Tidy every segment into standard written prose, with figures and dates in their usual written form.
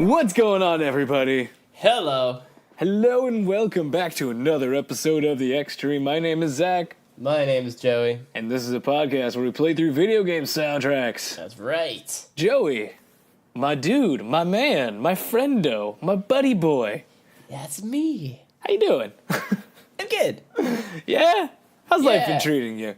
What's going on, everybody? Hello. Hello and welcome back to another episode of the Xtreme. My name is Zach. My name is Joey. And this is a podcast where we play through video game soundtracks. That's right. Joey, my dude, my man, my friendo, my buddy boy. That's me. How you doing? I'm good. Yeah? How's life been treating you?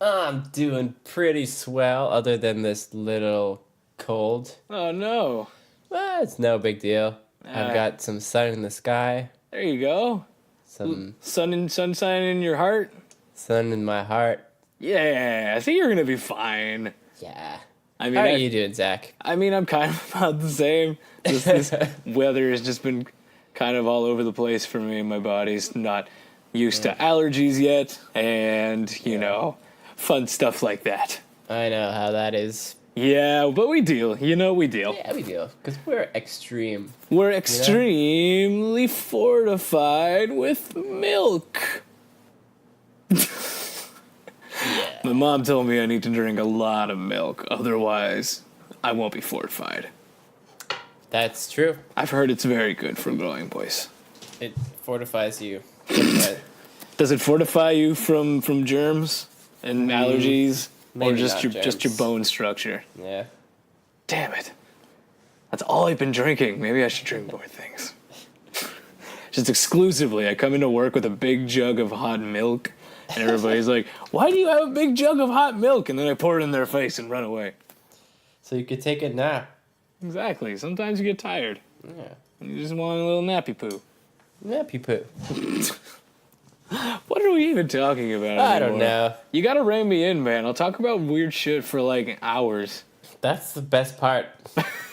I'm doing pretty swell, other than this little cold. Oh, no. Well, it's no big deal. I've got some sun in the sky. There you go. Some sunshine in your heart. sun in my heart. Yeah, I think you're gonna be fine. Yeah. I mean, how are you doing, Zach? I mean, I'm kind of about the same. This weather has just been kind of all over the place for me. My body's not used to allergies yet, and, you know, fun stuff like that. I know how that is. Yeah, but we deal. You know, we deal. Yeah, we do. Because we're extreme. We're extremely fortified with milk. Yeah. My mom told me I need to drink a lot of milk, otherwise I won't be fortified. That's true. I've heard it's very good for growing boys. It fortifies you. Does it fortify you from germs and allergies, or maybe just not your bone structure? Yeah. Damn it! That's all I've been drinking. Maybe I should drink more things. Just exclusively, I come into work with a big jug of hot milk, and everybody's like, "Why do you have a big jug of hot milk?" And then I pour it in their face and run away. So you could take a nap. Exactly. Sometimes you get tired. Yeah. You just want a little nappy poo. Nappy poo. What are we even talking about anymore? I don't know. You gotta rein me in, man. I'll talk about weird shit for like hours. That's the best part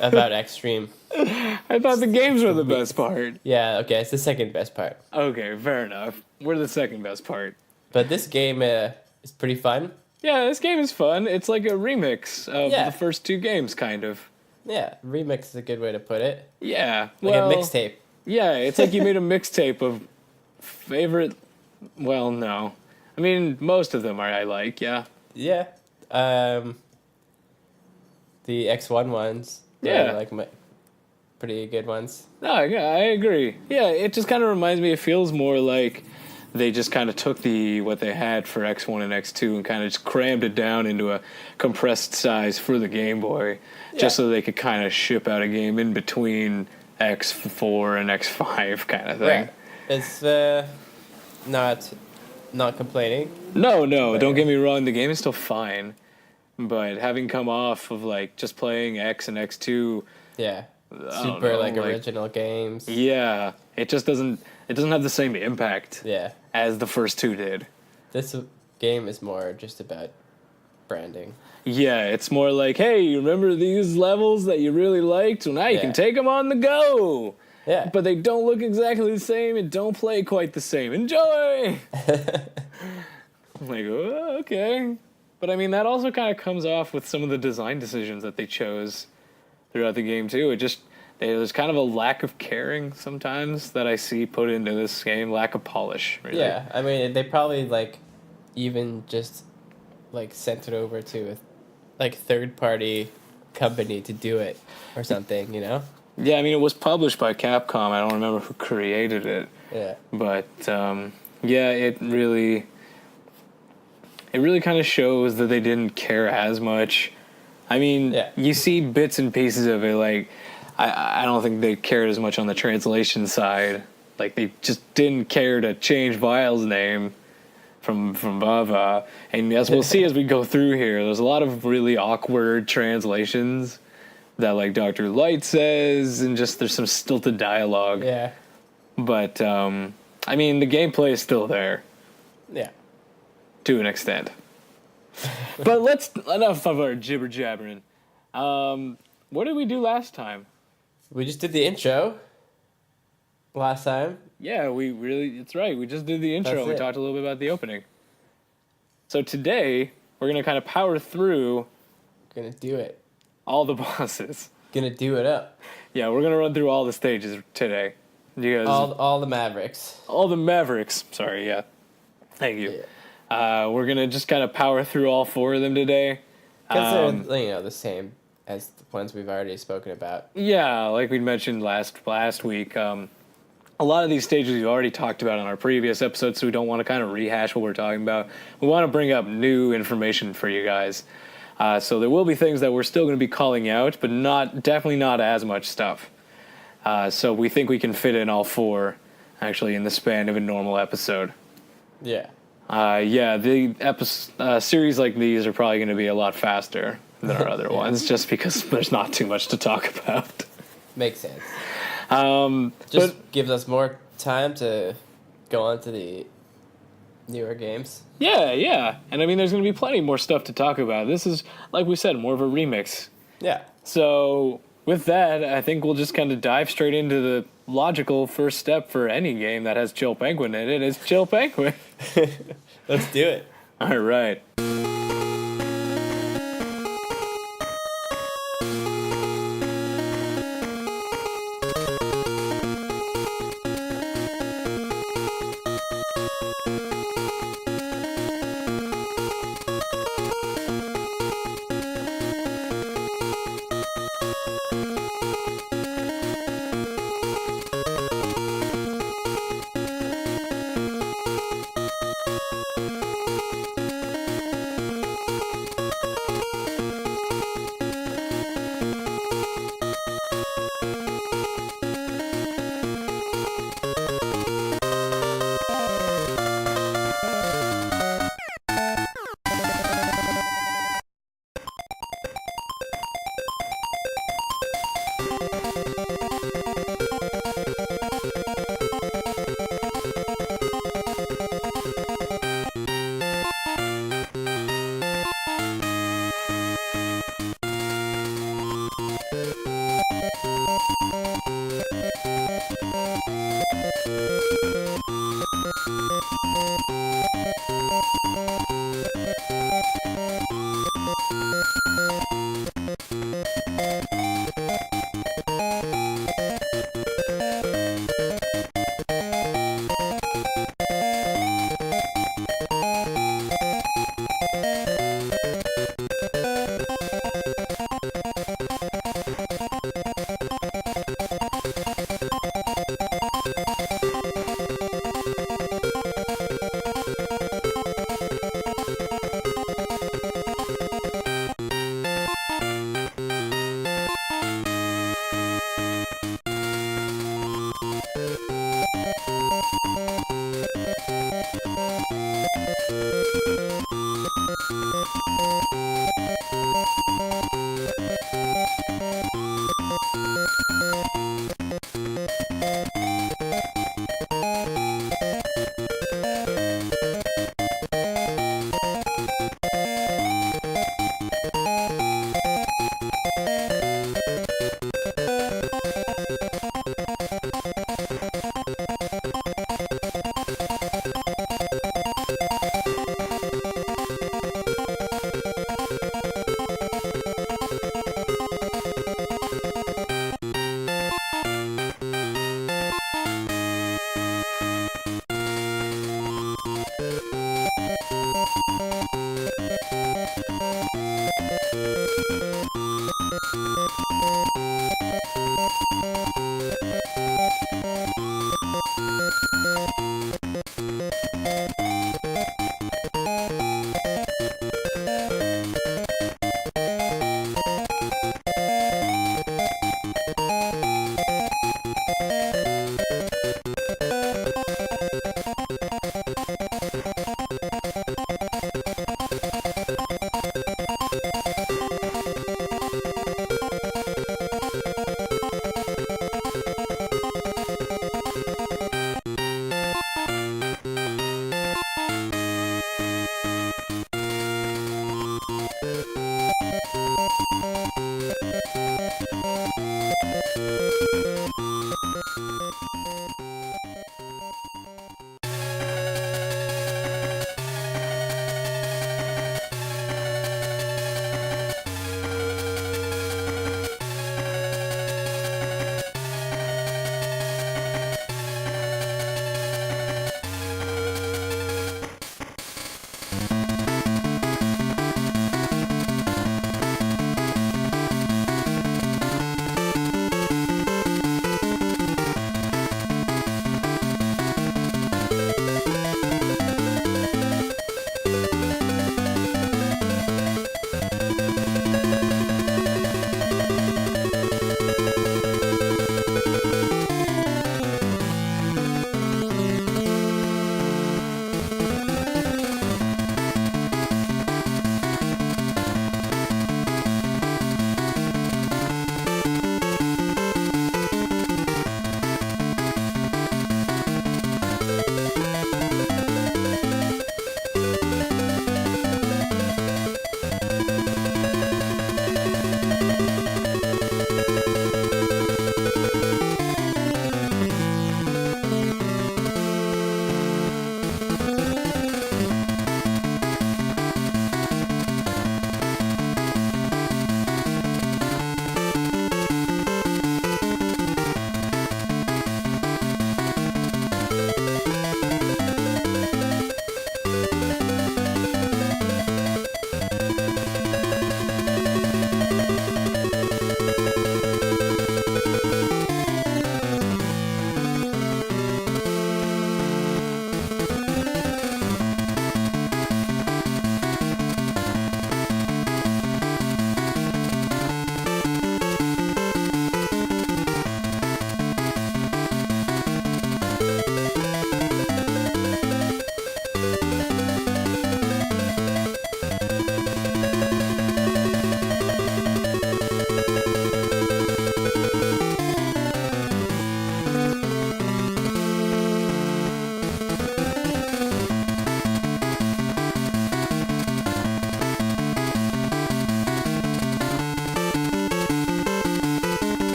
about Xtreme. I thought the games were the best part. Yeah, okay, it's the second best part. Okay, fair enough. We're the second best part. But this game is pretty fun. Yeah, this game is fun. It's like a remix of the first two games, kind of. Yeah, remix is a good way to put it. Yeah. Like a mixtape. Yeah, it's like you made a mixtape of favorite... Well, no. I mean, most of them I like, yeah. Yeah. The X1 ones. Yeah. Like pretty good ones. No, yeah, I agree. Yeah, it just kind of reminds me, it feels more like they just kind of took what they had for X1 and X2 and kind of just crammed it down into a compressed size for the Game Boy, just so they could kind of ship out a game in between X4 and X5 kind of thing. Right. It's not complaining. No, don't get me wrong, the game is still fine, but having come off of like just playing X and X2, yeah, super like original games. Yeah, it just doesn't have the same impact. Yeah. As the first two did. This game is more just about branding. Yeah, it's more like, hey, you remember these levels that you really liked? Well, now you can take them on the go. Yeah. But they don't look exactly the same and don't play quite the same. Enjoy! I'm like, oh, okay. But I mean, that also kind of comes off with some of the design decisions that they chose throughout the game, too. There's kind of a lack of caring sometimes that I see put into this game, lack of polish, really. Yeah, I mean, they probably, like, even just, like, sent it over to a, like, third-party company to do it or something, you know? Yeah, I mean, it was published by Capcom. I don't remember who created it. Yeah. But, yeah, it really kind of shows that they didn't care as much. I mean, you see bits and pieces of it, like, I don't think they cared as much on the translation side. Like, they just didn't care to change Vile's name from Bava. And as we'll see as we go through here, there's a lot of really awkward translations that, like, Dr. Light says, and just there's some stilted dialogue. Yeah. But, I mean, the gameplay is still there. Yeah. To an extent. But enough of our jibber-jabbering. What did we do last time? We just did the intro last time. Yeah, it's right. We just did the intro. We talked a little bit about the opening. So today, we're going to kind of power through... Gonna do it. All the bosses. Gonna do it up. Yeah, we're going to run through all the stages today. You guys, all the Mavericks. All the Mavericks. Sorry, yeah. Thank you. Yeah. We're going to just kind of power through all four of them today. Because they're, the same as the ones we've already spoken about. Yeah, like we mentioned last week, a lot of these stages we've already talked about on our previous episodes, so we don't want to kind of rehash what we're talking about. We want to bring up new information for you guys. So there will be things that we're still going to be calling out, but definitely not as much stuff. So we think we can fit in all 4, actually, in the span of a normal episode. Yeah. The series like these are probably going to be a lot faster than our other ones, just because there's not too much to talk about. Makes sense. Just gives us more time to go on to the newer games. Yeah. And I mean, there's going to be plenty more stuff to talk about. This is, like we said, more of a remix. Yeah. So with that, I think we'll just kind of dive straight into the logical first step for any game that has Chill Penguin in it. It's Chill Penguin. Let's do it. All right.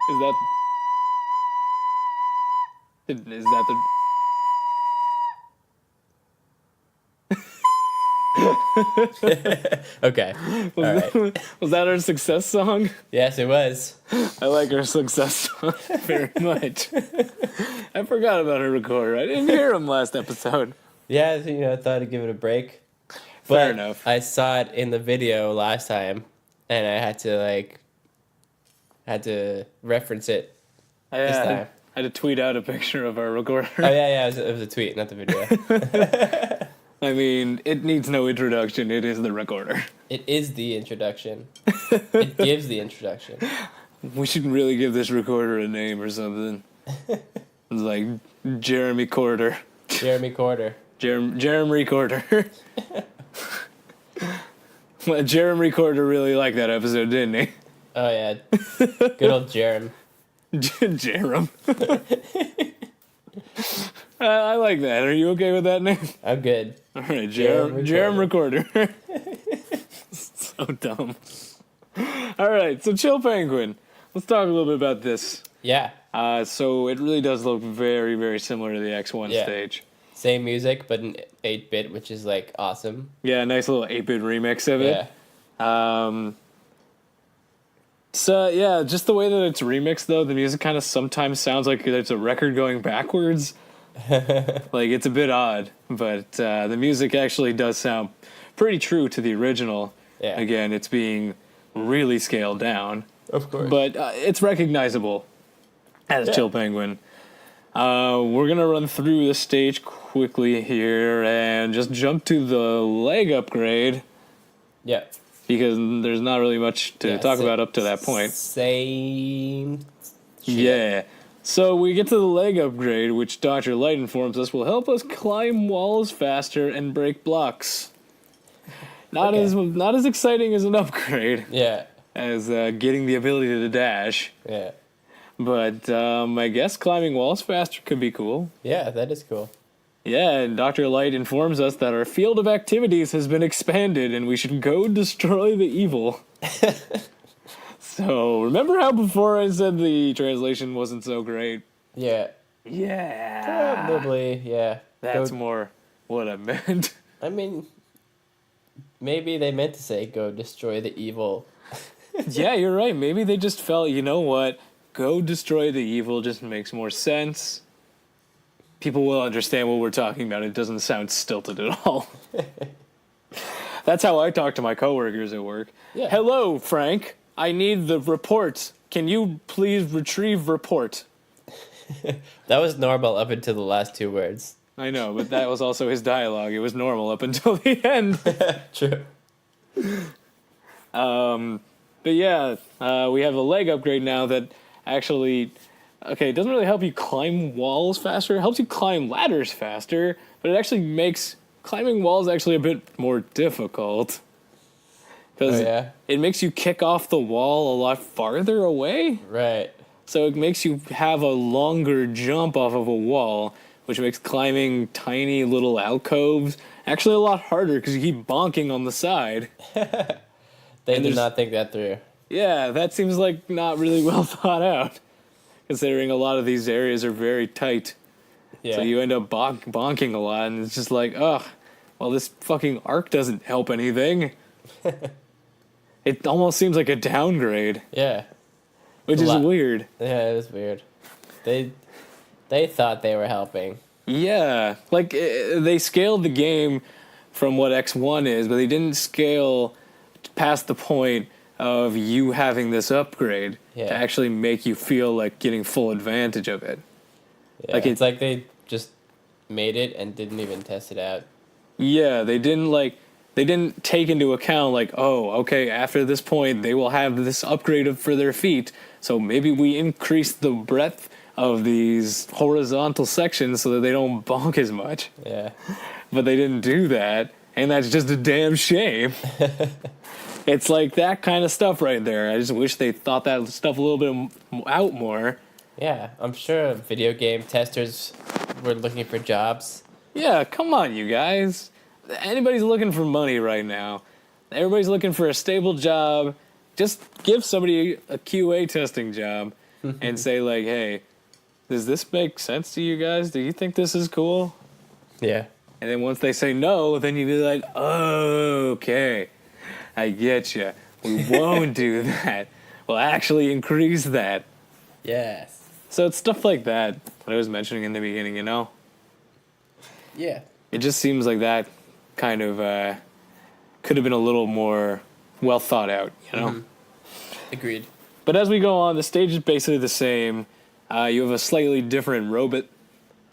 Is that the... Okay. All right. Was that our success song? Yes, it was. I like our success song very much. I forgot about her recorder. I didn't hear him last episode. Yeah, I thought I'd give it a break. Fair enough. I saw it in the video last time, and I had to reference it this time. I had to tweet out a picture of our recorder. Oh yeah, it was a tweet, not the video. I mean, it needs no introduction. It is the recorder. It is the introduction. It gives the introduction. We should really give this recorder a name or something. It's like Jeremy Corder. Jeremy Corder. Jeremry Corder. Well, Jeremry Corder really liked that episode, didn't he? Oh yeah, good old Jerem. Jerem. I like that. Are you okay with that name? I'm good. All right, Jerem Recorder. So dumb. All right, so Chill Penguin. Let's talk a little bit about this. Yeah. So it really does look very, very similar to the X1 stage. Same music, but in 8-bit, which is like awesome. Yeah, nice little 8-bit remix of it. Yeah. So yeah, just the way that it's remixed though, the music kind of sometimes sounds like it's a record going backwards. Like it's a bit odd, but the music actually does sound pretty true to the original. Yeah. Again, it's being really scaled down. Of course. But it's recognizable as Chill Penguin. We're going to run through the stage quickly here and just jump to the leg upgrade. Yeah. Because there's not really much to talk about up to that point. Same shit. Yeah. So we get to the leg upgrade, which Dr. Light informs us will help us climb walls faster and break blocks. Not as exciting as an upgrade. Yeah. As getting the ability to dash. Yeah. But I guess climbing walls faster could be cool. Yeah, that is cool. Yeah, and Dr. Light informs us that our field of activities has been expanded and we should go destroy the evil. So, remember how before I said the translation wasn't so great? Yeah. Yeah. Probably, yeah. That's more what I meant. I mean, maybe they meant to say go destroy the evil. Yeah, you're right. Maybe they just felt, you know what? Go destroy the evil just makes more sense. People will understand what we're talking about. It doesn't sound stilted at all. That's how I talk to my coworkers at work. Yeah. Hello, Frank. I need the report. Can you please retrieve report? That was normal up until the last two words. I know, but that was also his dialogue. It was normal up until the end. True. But yeah, we have a leg upgrade now that actually... Okay, it doesn't really help you climb walls faster. It helps you climb ladders faster, but it actually makes climbing walls actually a bit more difficult. Because it makes you kick off the wall a lot farther away. Right. So it makes you have a longer jump off of a wall, which makes climbing tiny little alcoves actually a lot harder because you keep bonking on the side. They did not think that through. Yeah, that seems like not really well thought out. Considering a lot of these areas are very tight. Yeah. So you end up bonking a lot, and it's just like, ugh, well, this fucking arc doesn't help anything. It almost seems like a downgrade. Yeah. Which is weird. Yeah, it is weird. They thought they were helping. Yeah. Like, they scaled the game from what X1 is, but they didn't scale past the point of you having this upgrade to actually make you feel like getting full advantage of it. Yeah, like it's like they just made it and didn't even test it out. Yeah, they didn't take into account like, oh, okay, after this point they will have this upgrade for their feet, so maybe we increase the breadth of these horizontal sections so that they don't bonk as much. Yeah. But they didn't do that, and that's just a damn shame. It's like that kind of stuff right there. I just wish they thought that stuff a little bit out more. Yeah, I'm sure video game testers were looking for jobs. Yeah, come on, you guys. Anybody's looking for money right now. Everybody's looking for a stable job. Just give somebody a QA testing job. and say like, hey, does this make sense to you guys? Do you think this is cool? Yeah. And then once they say no, then you'd be like, oh, okay, I get you. We won't do that. We'll actually increase that. Yes. So it's stuff like that I was mentioning in the beginning, you know? Yeah. It just seems like that kind of could have been a little more well thought out, you know? Mm-hmm. Agreed. But as we go on, the stage is basically the same. You have a slightly different robot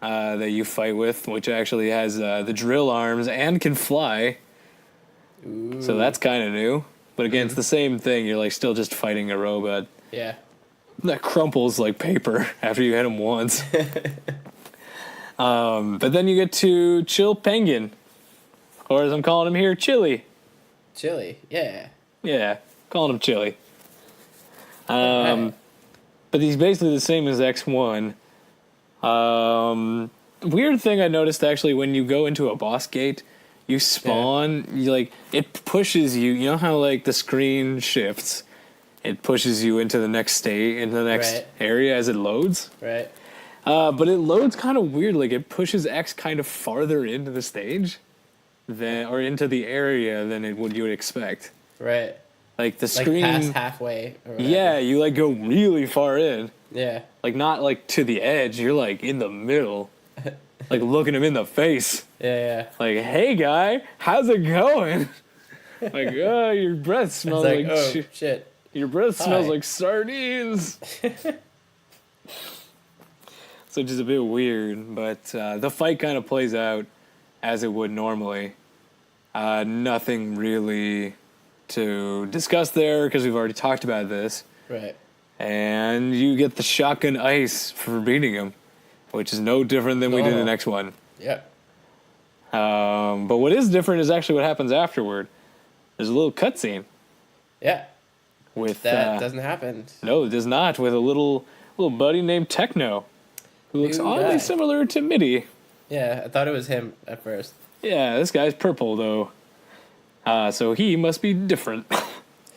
that you fight with, which actually has the drill arms and can fly. Ooh. So that's kind of new. But again, it's the same thing. You're like still just fighting a robot Yeah. that crumples like paper after you hit him once. But then you get to Chill Penguin, or as I'm calling him here, Chili. Chili. Yeah. Yeah, calling him Chili. Okay. But he's basically the same as X1. Weird thing I noticed actually when you go into a boss gate, you spawn, you like it pushes you. You know how like the screen shifts, it pushes you into the next state, into the next area as it loads. Right. But it loads kind of weird. Like it pushes X kind of farther into the stage, or into the area than you would expect. Right. Like the screen, like past halfway. Or whatever. Yeah, you like go really far in. Yeah. Like not like to the edge. You're like in the middle, like looking him in the face. Yeah. Like, hey guy, how's it going? Like, oh, your breath smells like oh shit. Your breath smells like sardines. So just a bit weird, but the fight kind of plays out as it would normally. Nothing really to discuss there because we've already talked about this. Right. And you get the shotgun ice for beating him, which is no different than we did in the next one. Yeah. But what is different is actually what happens afterward. There's a little cutscene. Yeah. With that doesn't happen. No, it does not. With a little buddy named Techno, who looks oddly similar to Mitty. Yeah, I thought it was him at first. Yeah, this guy's purple though, so he must be different.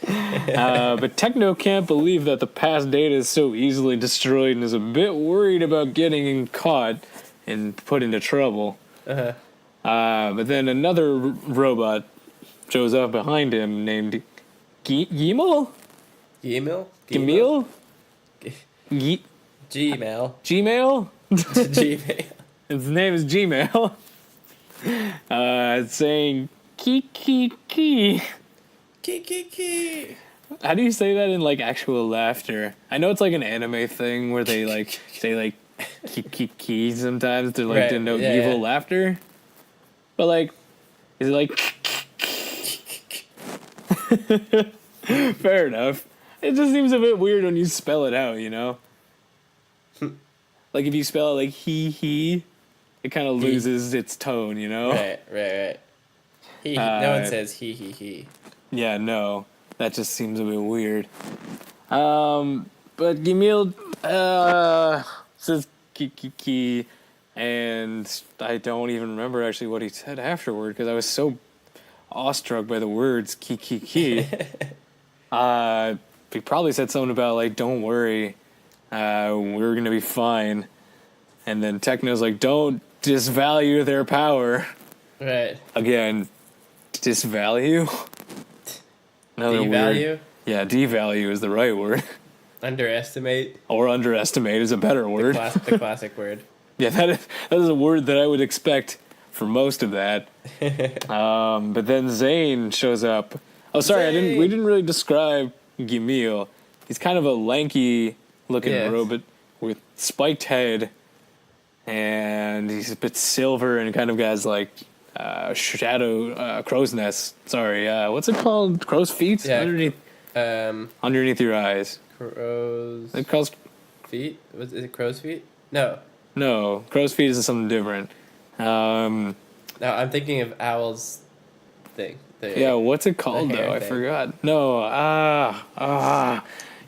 But Techno can't believe that the past data is so easily destroyed and is a bit worried about getting caught and put into trouble. Uh-huh. But then another robot shows up behind him named Gmail? Gmail? Gmail? Gmail. Gmail? Gmail. His name is Gmail. It's saying ki. Ki. How do you say that in like actual laughter? I know it's like an anime thing where they like say like ki sometimes to like denote evil laughter. But like, is it like fair enough. It just seems a bit weird when you spell it out, you know? Like if you spell it like he, it kind of loses its tone, you know? Right. No one says he. Yeah, no. That just seems a bit weird. But Gimil says ki, and I don't even remember actually what he said afterward because I was so awestruck by the words ki. He probably said something about like, don't worry, we're gonna be fine. And then Techno's like, don't disvalue their power. Right. Again, disvalue? Another devalue? word. Yeah, devalue is the right word. Underestimate. Or underestimate is a better word. The classic word. Yeah, that is a word that I would expect for most of that. But then Zane shows up. Oh, sorry, we didn't really describe Gimil. He's kind of a lanky looking robot with spiked head, and he's a bit silver and kind of has like shadow crow's nest. Sorry, what's it called? Crow's feet underneath your eyes. Crow's. It calls feet. Was it crow's feet? No, crow's feet is something different. No, I'm thinking of owl's thing. Yeah, what's it called though? I forgot. No,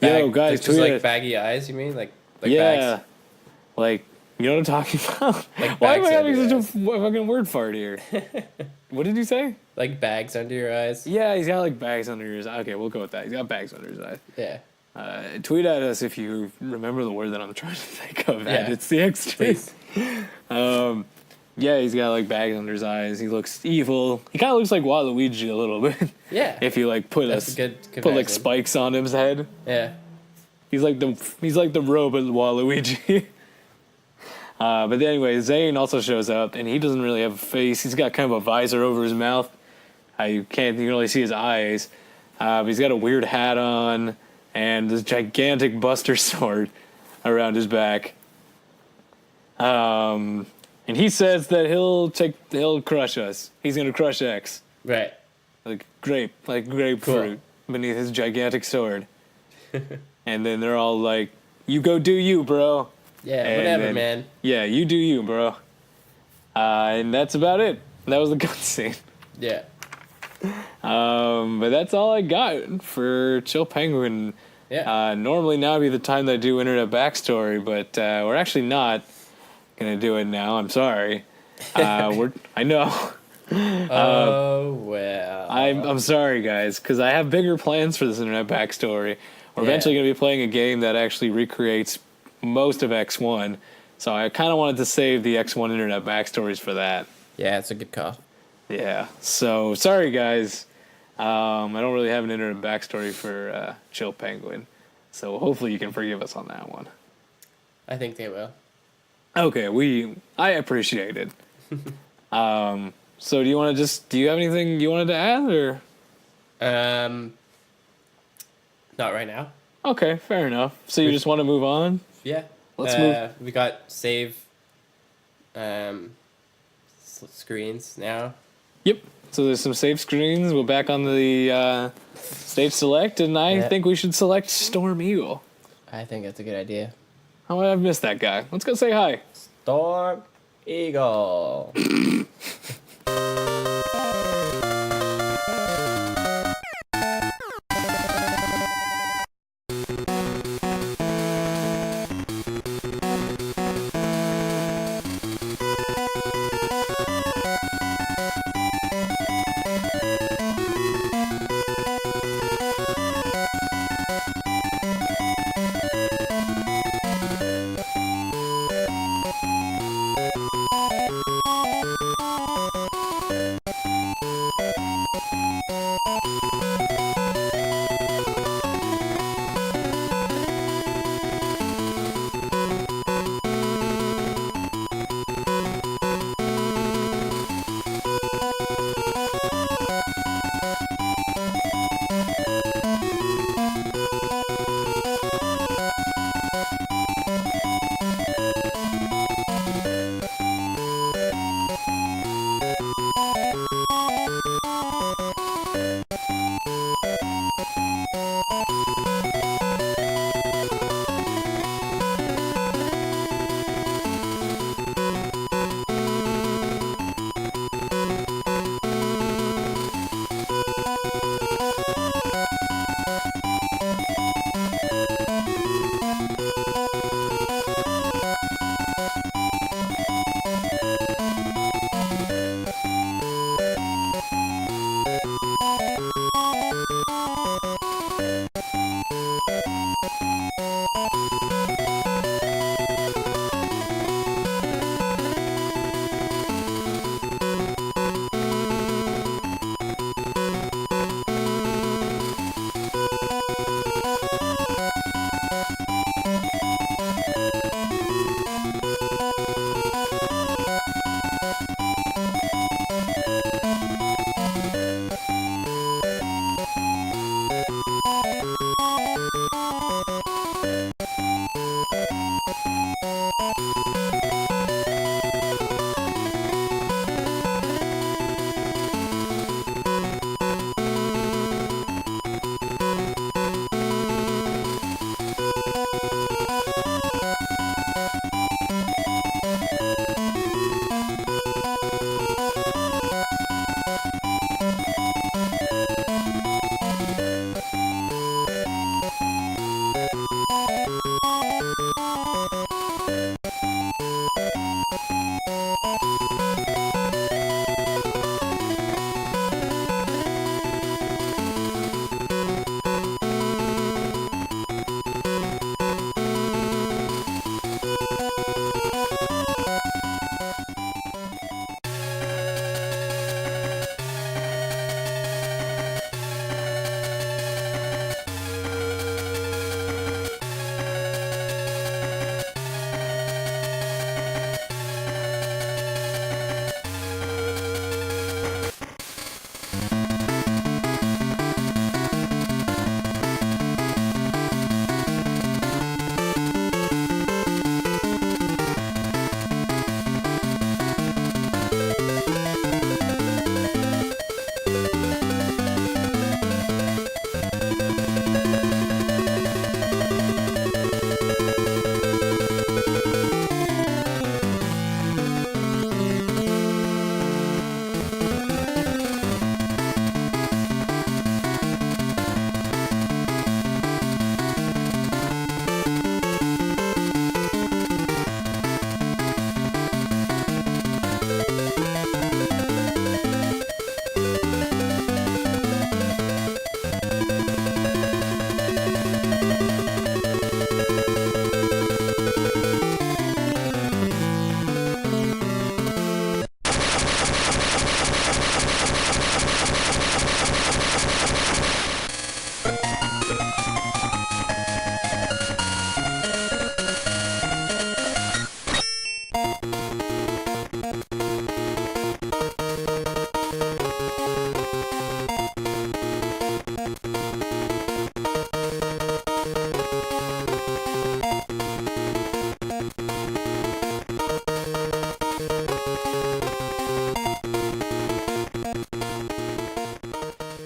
yo guys, just like baggy eyes. You mean like yeah, bags? Like you know what I'm talking about? Like why am I having such a eyes. fucking word fart here? What did you say? Like bags under your eyes. Yeah, he's got like bags under his eyes. Okay, we'll go with that. He's got bags under his eyes. Yeah. Tweet at us if you remember the word that I'm trying to think of. Yeah. It's the Xtreme. Yeah, he's got like bags under his eyes. He looks evil. He kind of looks like Waluigi a little bit. Yeah. If you like put like spikes on his head. Yeah. He's like the robot Waluigi. But anyway, Zane also shows up, and he doesn't really have a face. He's got kind of a visor over his mouth. You can only see his eyes. But he's got a weird hat on and this gigantic Buster sword around his back. And he says that he'll crush us. He's gonna crush X. Right. Like grapefruit beneath his gigantic sword. And then they're all like, "You go do you, bro." Yeah, and whatever, man. Yeah, you do you, bro. And that's about it. That was the cutscene. Yeah. But that's all I got for Chill Penguin. Yeah. Normally now would be the time that I do internet backstory, but we're actually not gonna do it now. I'm sorry. I know. Oh well. I'm sorry, guys, because I have bigger plans for this internet backstory. We're eventually gonna be playing a game that actually recreates most of X1, so I kind of wanted to save the X1 internet backstories for that. Yeah, it's a good call. Yeah. So sorry, guys. I don't really have an internet backstory for Chill Penguin, so hopefully you can forgive us on that one. I think they will. Okay, I appreciate it. So do you have anything you wanted to add, or? Not right now. Okay, fair enough. So you just want to move on? Yeah. Let's move. We got save screens now. Yep. So there's some save screens. We're back on the stage select, and I think we should select Storm Eagle. I think that's a good idea. Oh, I've missed that guy. Let's go say hi. Storm Eagle.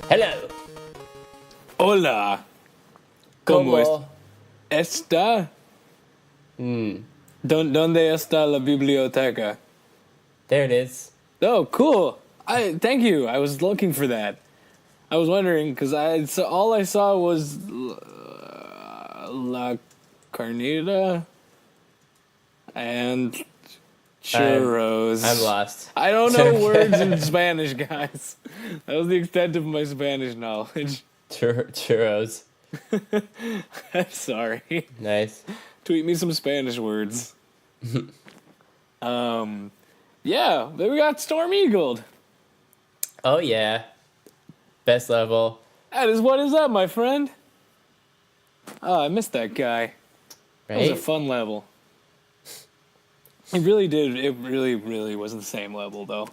Hello. Hola. ¿Cómo está? ¿Dónde está la biblioteca? There it is. Oh, cool. Thank you. I was looking for that. I was wondering because all I saw was La Carnita and churros. I'm lost. I don't know words in Spanish, guys. That was the extent of my Spanish knowledge. Churros. I'm sorry. Nice. Tweet me some Spanish words. Yeah, then we got Storm Eagled. Oh yeah. Best level. That is what is up, my friend. Oh, I missed that guy. That was a fun level. It really did. It really, really was the same level, though.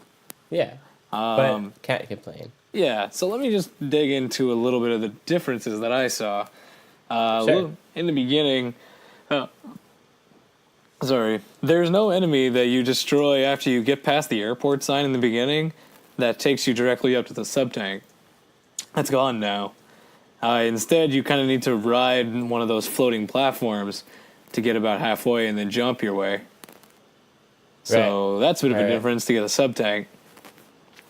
Yeah. But can't complain. Yeah, so let me just dig into a little bit of the differences that I saw. Sure. In the beginning, there's no enemy that you destroy after you get past the airport sign in the beginning that takes you directly up to the sub-tank. That's gone now. Instead, you kind of need to ride one of those floating platforms to get about halfway and then jump your way. So that's a bit of a difference to get a sub-tank.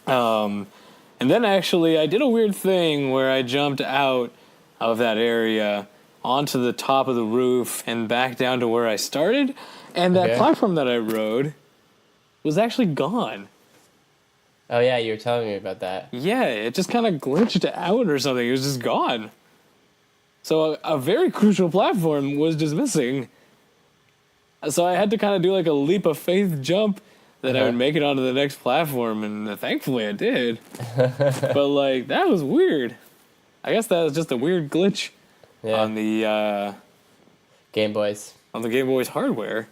And then actually, I did a weird thing where I jumped out of that area onto the top of the roof and back down to where I started. And that platform that I rode was actually gone. Oh, yeah, you were telling me about that. Yeah, it just kind of glitched out or something. It was just gone. So a very crucial platform was just missing. So I had to kind of do like a leap of faith jump that I would make it onto the next platform, and thankfully I did. But, like, that was weird. I guess that was just a weird glitch on the Game Boys. On the Game Boy's hardware.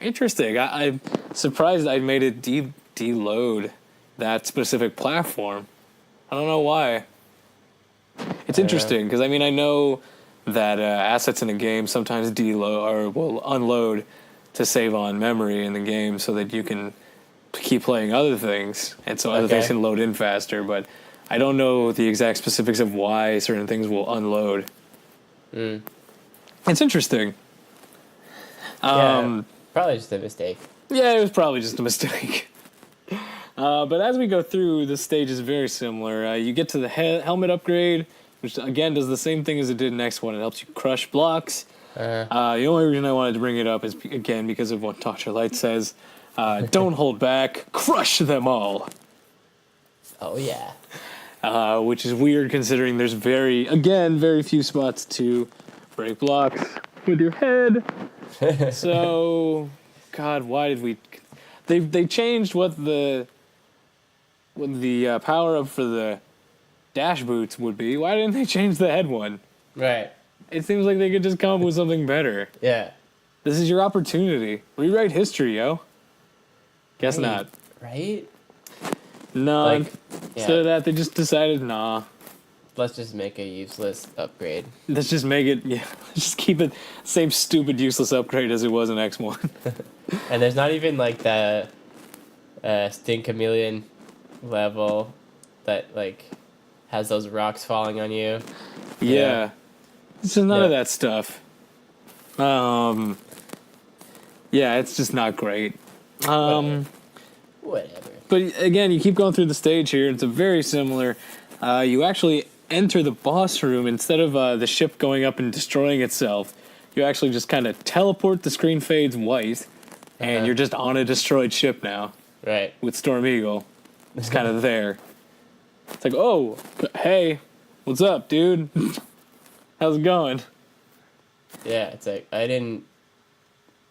Interesting. I'm surprised I made it deload that specific platform. I don't know why. It's interesting because I mean I know that assets in a game sometimes deload or will unload to save on memory in the game so that you can keep playing other things and so other things can load in faster. But I don't know the exact specifics of why certain things will unload. It's interesting. Probably just a mistake. Yeah, it was probably just a mistake. But as we go through, the stage is very similar. You get to the helmet upgrade, which again does the same thing as it did next one. It helps you crush blocks. The only reason I wanted to bring it up is, again, because of what Dr. Light says. Don't hold back. Crush them all. Oh, yeah. Which is weird considering there's very few spots to break blocks with your head. So, God, why did we... They changed what the power up for the dash boots would be. Why didn't they change the head one? Right. It seems like they could just come up with something better. Yeah. This is your opportunity. Rewrite history, yo. Guess not. Right? No. Like, instead of that, they just decided, nah. Let's just make a useless upgrade. Let's just make it, let's just keep it same stupid useless upgrade as it was in X1. And there's not even like the Sting Chameleon level that like has those rocks falling on you. Yeah. It's just none of that stuff. Yeah, it's just not great. Whatever. But again, you keep going through the stage here. It's a very similar. You actually enter the boss room instead of the ship going up and destroying itself. You actually just kind of teleport. The screen fades white, and you're just on a destroyed ship now. Right. With Storm Eagle. It's kind of there. It's like, oh, hey, what's up, dude? How's it going? Yeah, it's like, I didn't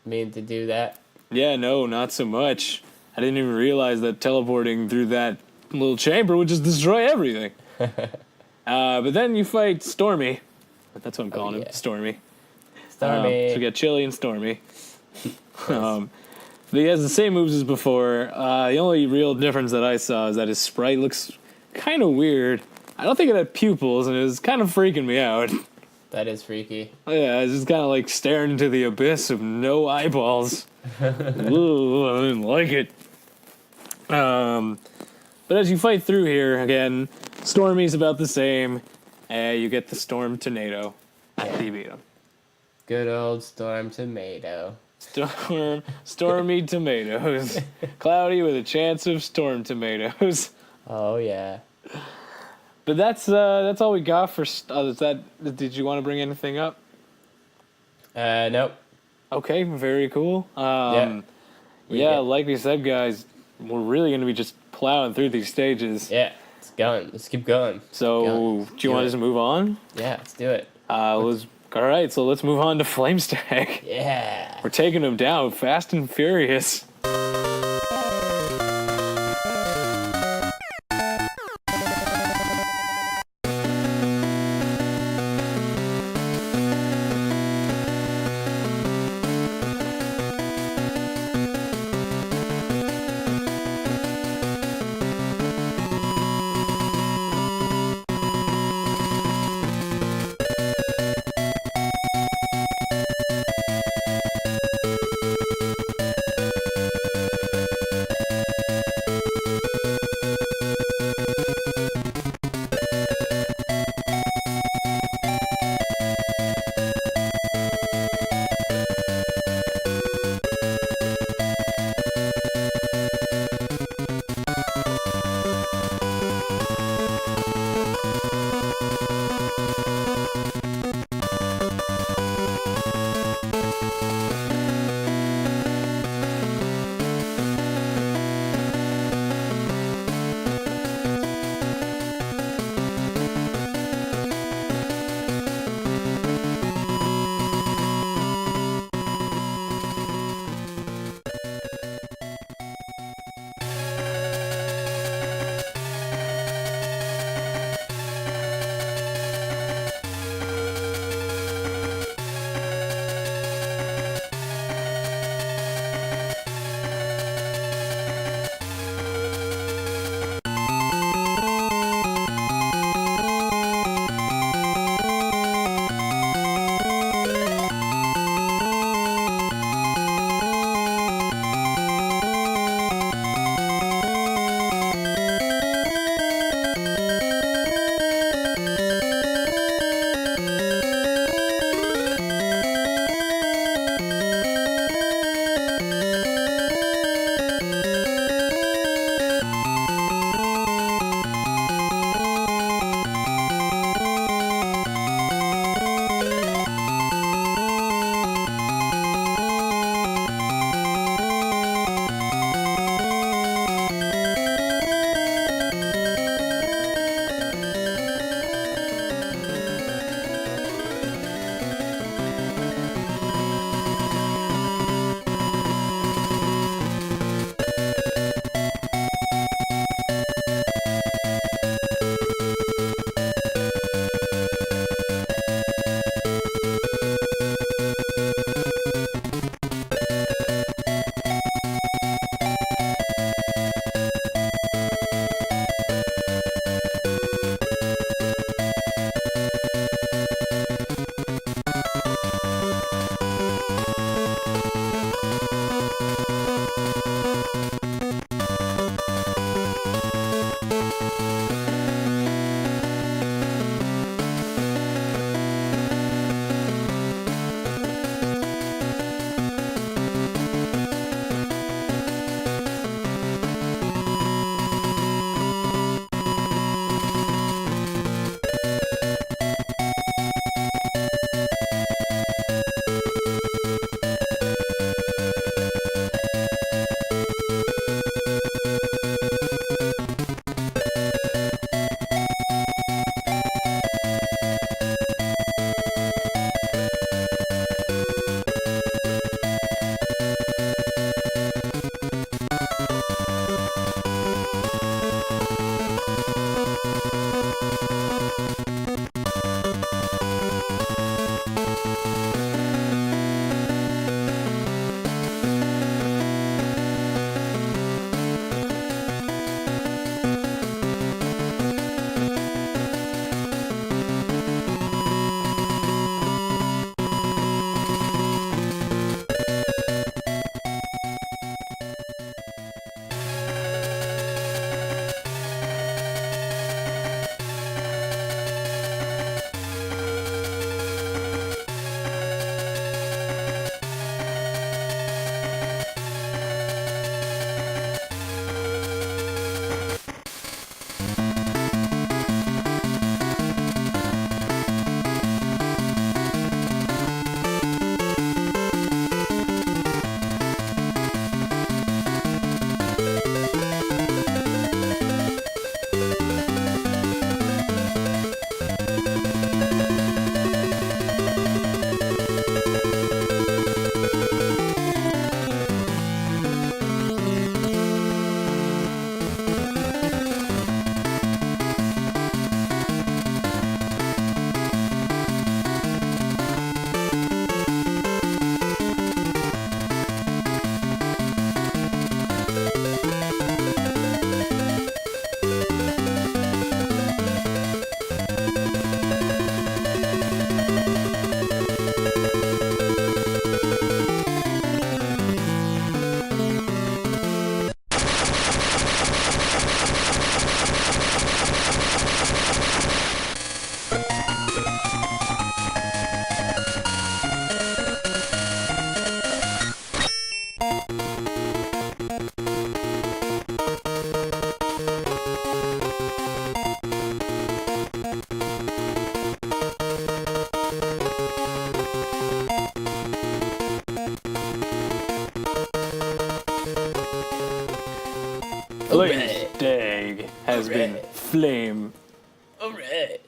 mean to do that. Yeah, no, not so much. I didn't even realize that teleporting through that little chamber would just destroy everything. But then you fight Stormy. That's what I'm calling him, Stormy. Stormy. So we got Chili and Stormy. But he has the same moves as before. The only real difference that I saw is that his sprite looks kind of weird. I don't think it had pupils, and it was kind of freaking me out. That is freaky. Yeah, it's just kind of like staring into the abyss of no eyeballs. Ooh, I didn't like it. But as you fight through here, again, Stormy's about the same. You get the Storm Tornado after you beat him. Good old Storm Tomato. Stormy tomatoes. Cloudy with a chance of storm tomatoes. Oh yeah. But that's all we got for. Did you want to bring anything up? Nope. Okay, very cool. Yeah, like we said, guys, we're really gonna be just plowing through these stages. Yeah, it's going. Let's keep going. So, do you want us to move on? Yeah, let's do it. All right, so let's move on to Flamestack. Yeah. We're taking them down fast and furious. Flame Dag has been flame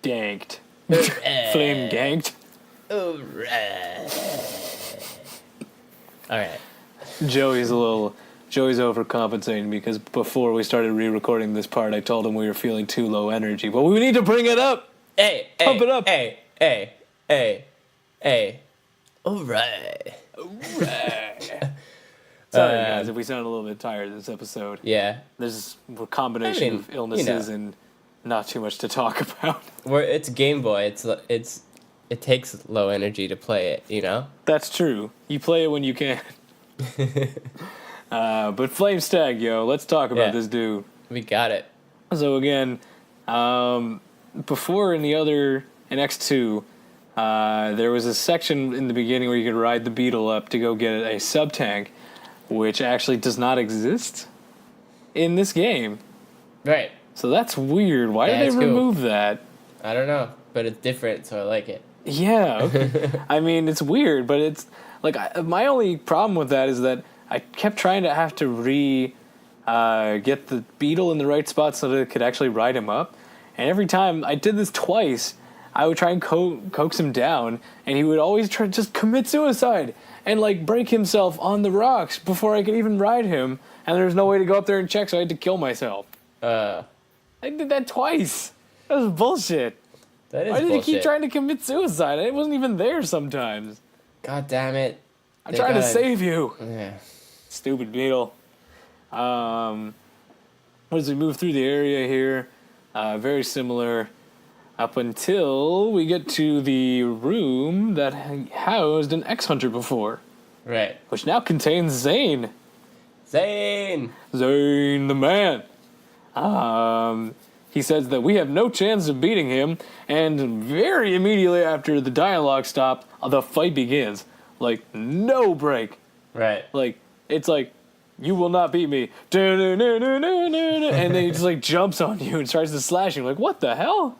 danked. Flame ganked. Alright. Joey's overcompensating because before we started re-recording this part, I told him we were feeling too low energy, but we need to bring it up. Pump it up. Hey. Alright. Sorry, guys, if we sound a little bit tired this episode. Yeah. There's a combination of illnesses and not too much to talk about. It's Game Boy. It takes low energy to play it, you know? That's true. You play it when you can. But Flame Stag, yo, let's talk about this dude. We got it. So again, before in X2, there was a section in the beginning where you could ride the Beetle up to go get a sub-tank, which actually does not exist in this game. Right. So that's weird. Why did they remove that? I don't know, but it's different, so I like it. Yeah. Okay. I mean, it's weird, but it's like my only problem with that is that I kept trying to have to get the Beetle in the right spot so that it could actually ride him up. And every time I did this twice, I would try and coax him down, and he would always try to just commit suicide and like break himself on the rocks before I could even ride him. And there was no way to go up there and check, so I had to kill myself. I did that twice. That was bullshit. That is Why did bullshit. he keep trying to commit suicide? It wasn't even there sometimes. God damn it. I'm trying to save you. Yeah. Stupid Beetle. As we move through the area here, very similar up until we get to the room that housed an X-Hunter before. Right. Which now contains Zane. Zane the man. He says that we have no chance of beating him, and very immediately after the dialogue stopped, the fight begins. Like, no break. Right. Like, it's like, you will not beat me. And then he just like jumps on you and tries to slash you. Like, what the hell?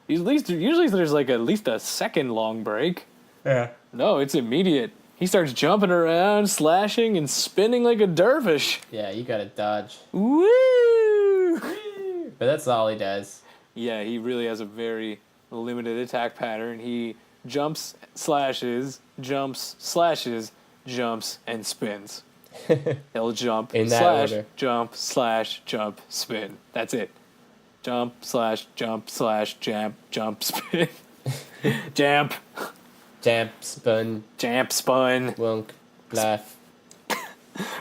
Usually there's like at least a second long break. Yeah. No, it's immediate. He starts jumping around, slashing, and spinning like a dervish. Yeah, you gotta dodge. Woo! But that's all he does. Yeah, he really has a very limited attack pattern. He jumps, slashes, jumps, and spins. He'll jump, slash, order. jump, slash, jump, spin. That's it. Jump, slash, jump, spin. Jamp. Jamp, spun. Wonk, laugh.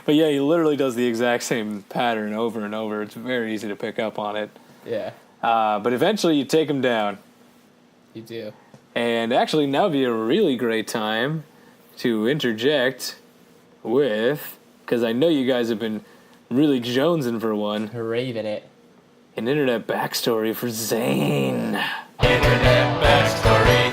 But yeah, he literally does the exact same pattern over and over. It's very easy to pick up on it. Yeah. But eventually you take him down. You do. And actually now would be a really great time to interject with, because I know you guys have been really jonesing for one. Raving it. An internet backstory for Zane. Internet backstory.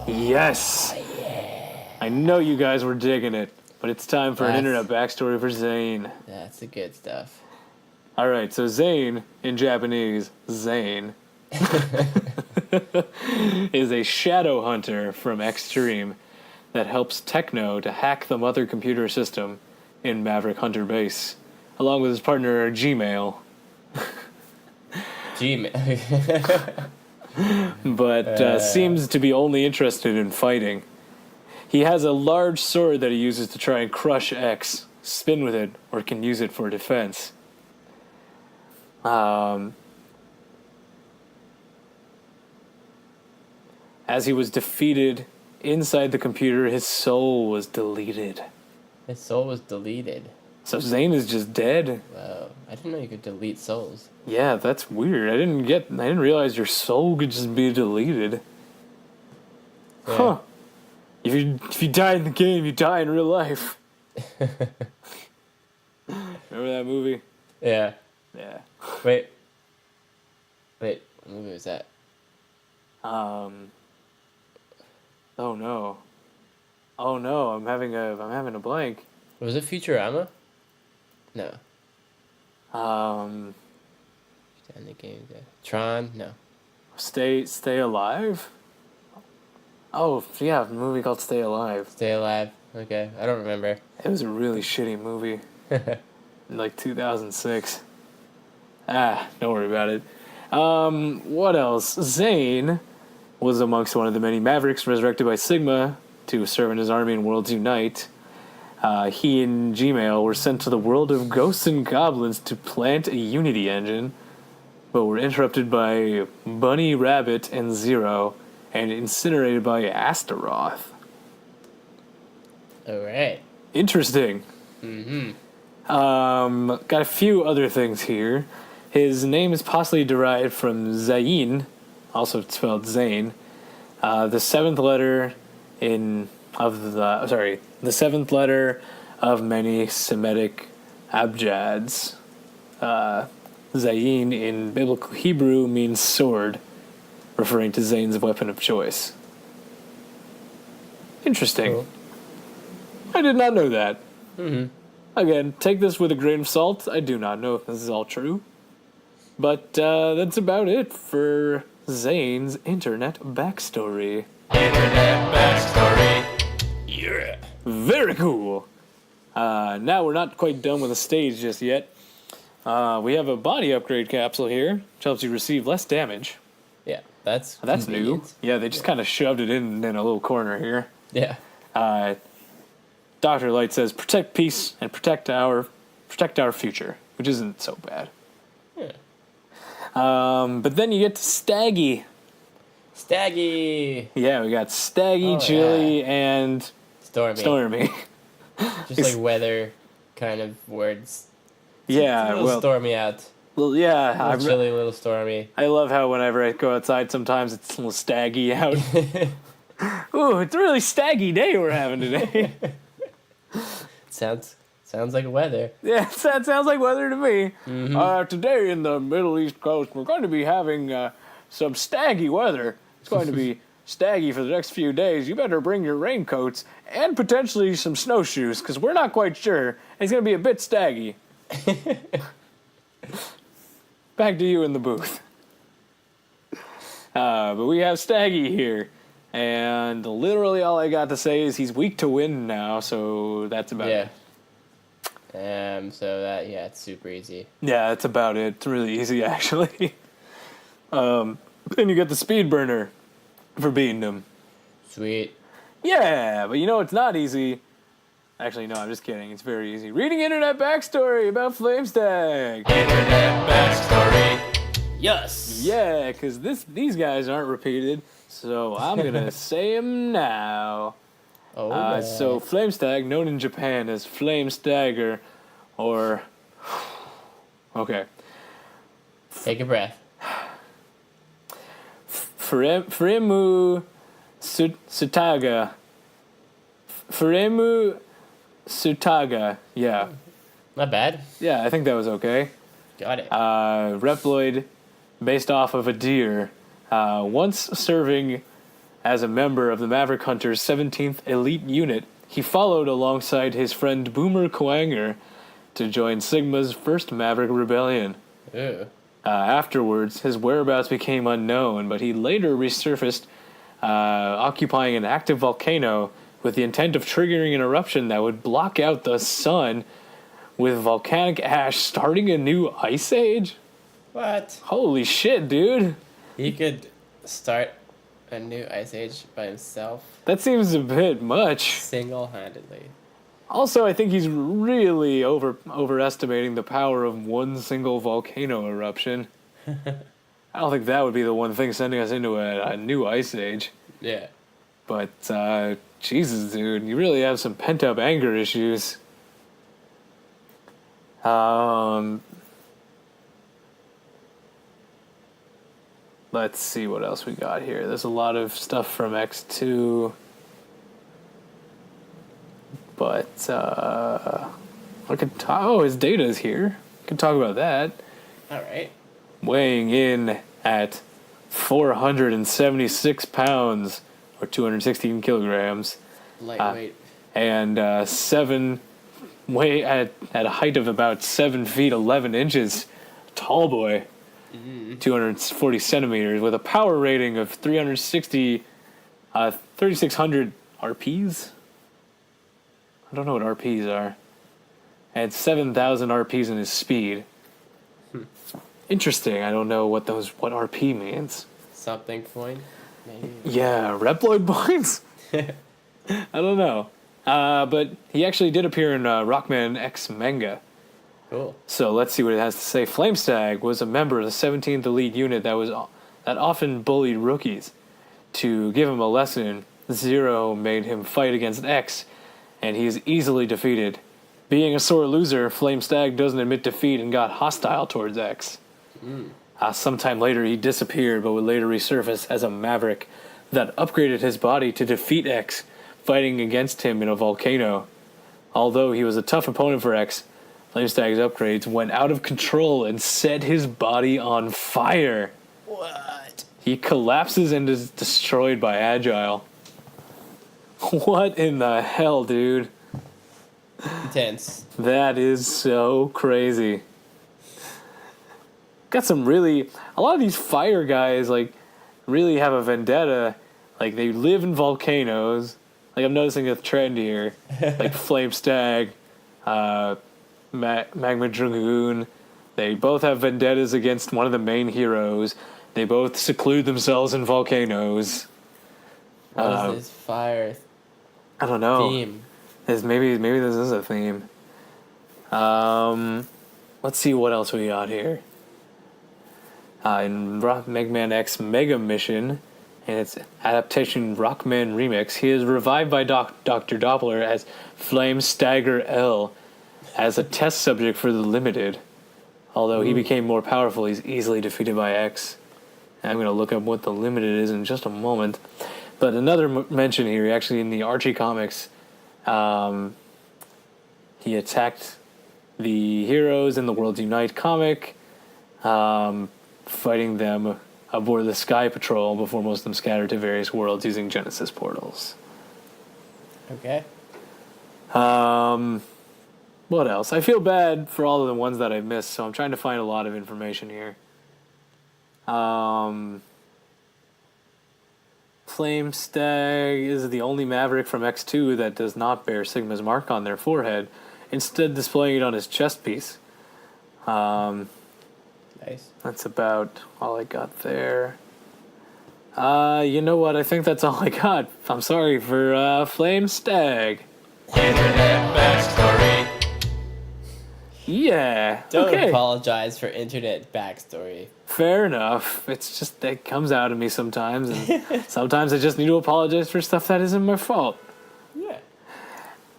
Yes. Oh, yeah. I know you guys were digging it, but it's time for an internet backstory for Zane. That's the good stuff. All right, so Zane, in Japanese, Zane, is a shadow hunter from Xtreme that helps Techno to hack the mother computer system in Maverick Hunter Base, along with his partner Gmail. But seems to be only interested in fighting. He has a large sword that he uses to try and crush X, spin with it, or can use it for defense. As he was defeated inside the computer, his soul was deleted. His soul was deleted. So Zane is just dead. Wow. I didn't know you could delete souls. Yeah, that's weird. I didn't realize your soul could just be deleted. Yeah. Huh. If you die in the game, you die in real life. Remember that movie? Yeah. Yeah. Wait, what movie was that? Oh no, I'm having a blank. Was it Futurama? No. In the game, Tron? No. Stay Alive? Oh yeah, a movie called Stay Alive. Stay Alive. Okay, I don't remember. It was a really shitty movie. In like 2006. Don't worry about it. What else? Zane was amongst one of the many Mavericks resurrected by Sigma to serve in his army in Worlds Unite. He and Gmail were sent to the world of ghosts and goblins to plant a Unity engine, but were interrupted by Bunny Rabbit and Zero, and incinerated by Astaroth. All right. Interesting. Got a few other things here. His name is possibly derived from Zayn, also spelled Zane. The seventh letter the seventh letter of many Semitic abjads. Zayin in biblical Hebrew means sword, referring to Zayn's weapon of choice. Interesting. Cool. I did not know that. Mm-hmm. Again, take this with a grain of salt. I do not know if this is all true. But that's about it for Zane's internet backstory. Internet backstory. Yeah. Very cool. Now we're not quite done with the stage just yet. We have a body upgrade capsule here, which helps you receive less damage. Yeah, that's new. convenient. Yeah, they just kind of shoved it in a little corner here. Yeah. Dr. Light says, protect peace and protect our future, which isn't so bad. Yeah. But then you get to Staggy. Staggy. Yeah, we got Staggy, Chili, and Stormy. Just like weather kind of words. Yeah, It's a little stormy out. Well, yeah, A little chilly, a little stormy. I love how whenever I go outside, sometimes it's a little staggy out. Ooh, it's a really staggy day we're having today. Sounds like weather. Yeah, that sounds like weather to me. Mm-hmm. Today in the Middle East coast, we're going to be having some staggy weather. It's going to be staggy for the next few days. You better bring your raincoats and potentially some snowshoes, because we're not quite sure. It's going to be a bit staggy. Back to you in the booth. But we have Staggy here. And literally all I got to say is he's weak to wind now, so that's about it. So that, it's super easy. Yeah, that's about it. It's really easy, actually. Then you get the speed burner for beating him. Sweet. Yeah, but you know it's not easy. Actually, no, I'm just kidding. It's very easy. Reading internet backstory about Flamestag. Internet backstory. Yes. Yeah, because these guys aren't repeated, so I'm going to say them now. So Flamestag, known in Japan as Flamestagger, or... Okay. Take a breath. Furemu Sutaga. Furemu Sutaga, yeah. Not bad. Yeah, I think that was okay. Got it. Reploid based off of a deer. Once serving as a member of the Maverick Hunters' 17th Elite Unit, he followed alongside his friend Boomer Kwanger to join Sigma's first Maverick Rebellion. Ew. Afterwards, his whereabouts became unknown, but he later resurfaced occupying an active volcano with the intent of triggering an eruption that would block out the sun with volcanic ash starting a new ice age? What? Holy shit, dude. He could start a new ice age by himself. That seems a bit much. Single-handedly. Also, I think he's really overestimating the power of one single volcano eruption. I don't think that would be the one thing sending us into a new ice age. Yeah. But, Jesus, dude, you really have some pent-up anger issues. Let's see what else we got here. There's a lot of stuff from X2. But, his data is here. We can talk about that. All right. Weighing in at 476 pounds, or 216 kilograms. Lightweight. And at a height of about 7 feet 11 inches. Tall boy. 240 centimeters with a power rating of 3,600 RPs. I don't know what RPs are. And 7,000 RPs in his speed. Interesting. I don't know what RP means. Something point, maybe. Yeah, Reploid points? I don't know. But he actually did appear in Rockman X manga. Cool. So let's see what it has to say. Flamestag was a member of the 17th Elite Unit that often bullied rookies. To give him a lesson, Zero made him fight against X, and he is easily defeated. Being a sore loser, Flamestag doesn't admit defeat and got hostile towards X. Sometime later, he disappeared, but would later resurface as a maverick that upgraded his body to defeat X, fighting against him in a volcano. Although he was a tough opponent for X, Flamestag's upgrades went out of control and set his body on fire. What? He collapses and is destroyed by Agile. What in the hell, dude? Intense. That is so crazy. Got a lot of these fire guys, like, really have a vendetta. Like, they live in volcanoes. Like, I'm noticing a trend here. Like, Flamestag, Magma Dragoon. They both have vendettas against one of the main heroes. They both seclude themselves in volcanoes. What is this fire I don't know. theme? Maybe this is a theme. Let's see what else we got here. In Megaman X Mega Mission, and its adaptation Rockman Remix, he is revived by Dr. Doppler as Flame Stagger L as a test subject for the Limited. Although he became more powerful, he's easily defeated by X. And I'm going to look up what the Limited is in just a moment. But another mention here, actually in the Archie comics, he attacked the heroes in the Worlds Unite comic, fighting them aboard the Sky Patrol before most of them scattered to various worlds using Genesis portals. Okay. What else? I feel bad for all of the ones that I missed, so I'm trying to find a lot of information here. Flamestag is the only Maverick from X2 that does not bear Sigma's mark on their forehead, instead displaying it on his chest piece. Nice. That's about all I got there. You know what? I think that's all I got. I'm sorry for Flamestag. Internet backstory. Yeah. Don't okay. apologize for internet backstory. Fair enough. It's just that it comes out of me sometimes, and sometimes I just need to apologize for stuff that isn't my fault. Yeah.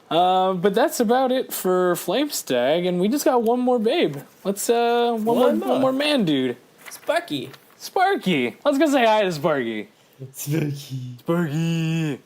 But that's about it for Flamestag, and we just got one more babe. Let's one more man dude. Sparky. Sparky. Let's go say hi to Sparky. Sparky. Sparky.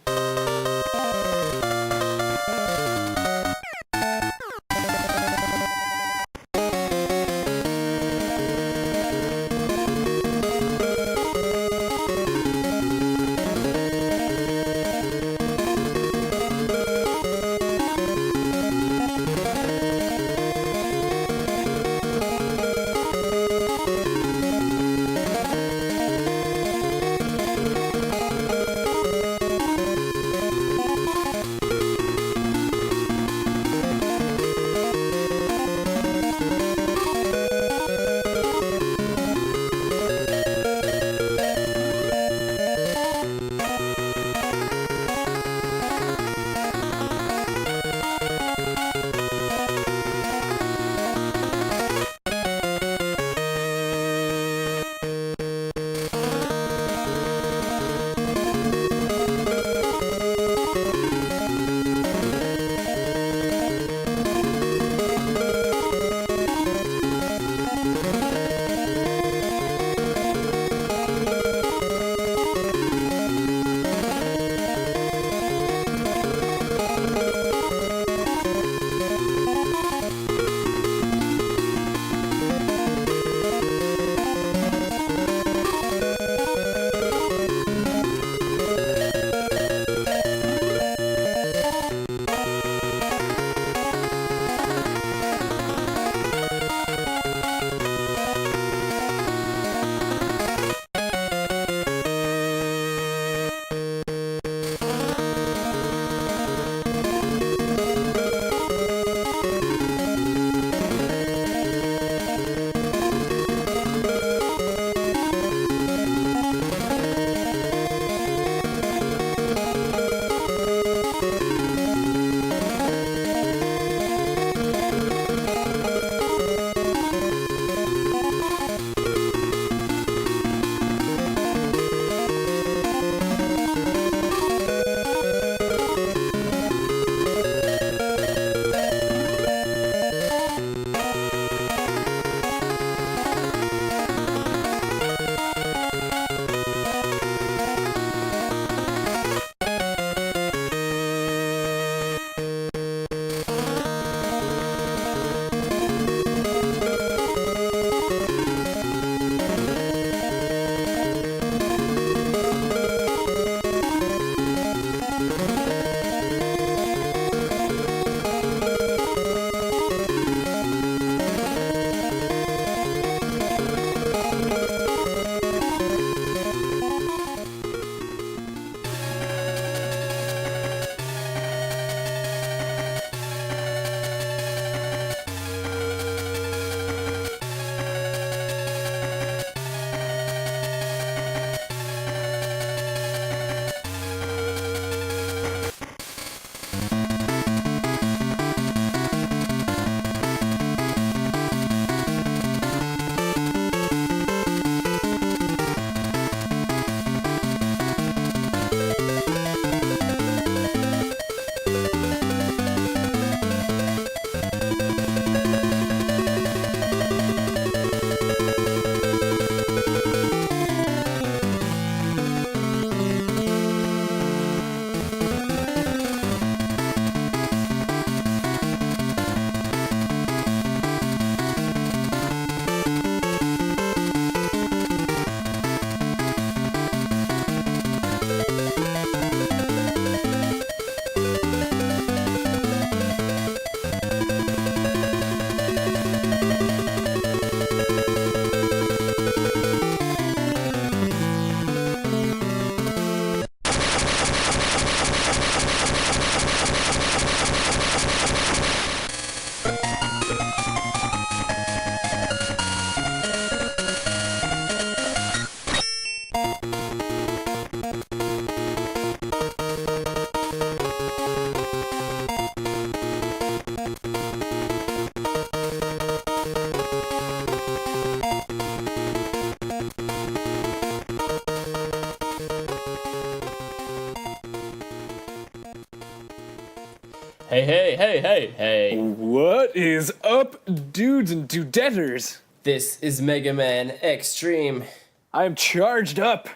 Hey. What is up, dudes and dudetters? This is Megaman Xtreme. I'm charged up.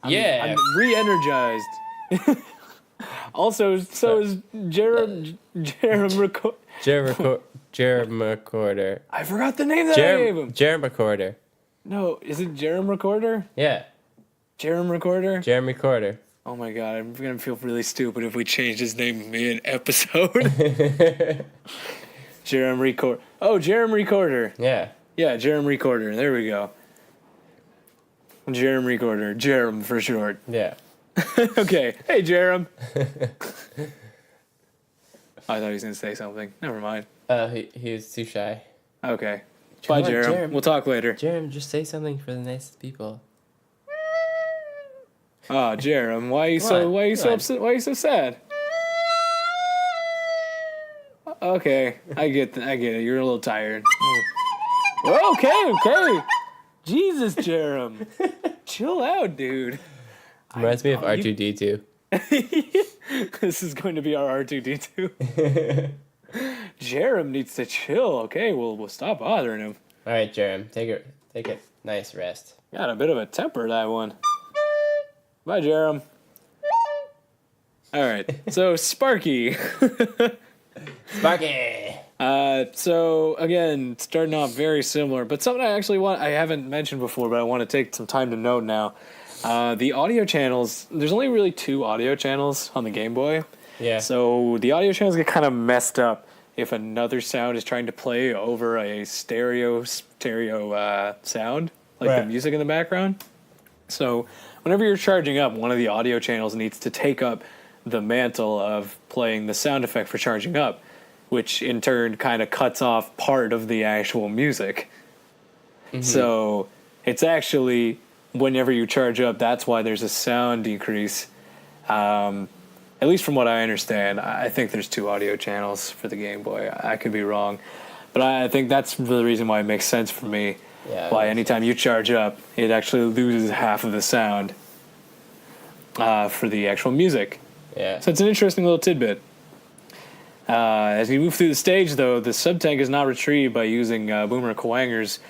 I'm re-energized. Also, so is Jerem Corder. I forgot the name that I gave him. Jeremry Corder. No, is it Jerem Corder? Yeah. Jerem Corder? Jeremry Corder. Oh my god, I'm gonna feel really stupid if we change his name mid-episode. Jeremry Corder. Oh, Jeremry Corder. Yeah. Yeah, Jeremry Corder. There we go. Jeremry Corder. Jerem for short. Yeah. Okay. Hey, Jerem. I thought he was going to say something. Never mind. He was too shy. Okay. Bye, Jerem. We'll talk later. Jerem, just say something for the nicest people. Oh, Jerem, why are you so upset? Why are you so sad? Okay, I get it. You're a little tired. Okay. Jesus, Jerem. Chill out, dude. Reminds me of R2D2. This is going to be our R2D2. Jerem needs to chill. Okay, we'll stop bothering him. All right, Jerem, take a nice rest. Got a bit of a temper, that one. Bye, Jerem. All right, so Sparky. Sparky. So again, starting off very similar, but something I haven't mentioned before, but I want to take some time to note now. The audio channels, there's only really 2 audio channels on the Game Boy. Yeah. So the audio channels get kind of messed up if another sound is trying to play over a stereo sound, like the music in the background. So whenever you're charging up, one of the audio channels needs to take up the mantle of playing the sound effect for charging up, which in turn kind of cuts off part of the actual music. Mm-hmm. So it's actually, whenever you charge up, that's why there's a sound decrease. At least from what I understand, I think there's 2 audio channels for the Game Boy. I could be wrong. But I think that's the reason why it makes sense for me. Yeah, why anytime you charge up, it actually loses half of the sound for the actual music. Yeah. So it's an interesting little tidbit. As you move through the stage, though, the sub-tank is not retrieved by using Boomer Kawanger's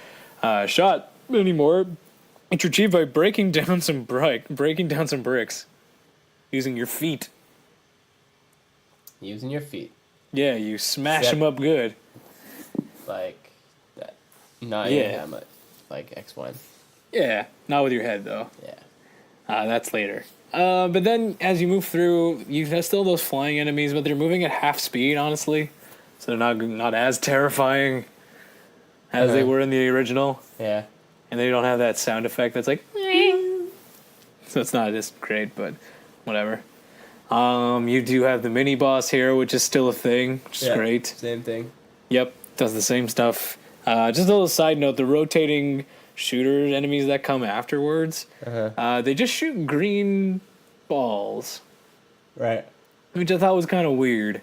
shot anymore. It's retrieved by breaking down some bricks using your feet. Using your feet. Yeah, you smash them up good. Like that. Not even that much. Like X1. Yeah, not with your head, though. Yeah. That's later. But then, as you move through, you have still those flying enemies, but they're moving at half speed, honestly. So they're not as terrifying as they were in the original. Yeah. And they don't have that sound effect that's like... So it's not as great, but whatever. You do have the mini-boss here, which is still a thing, which is great. Same thing. Yep, does the same stuff. Just a little side note, the rotating shooter enemies that come afterwards, they just shoot green balls. Right. Which I thought was kind of weird.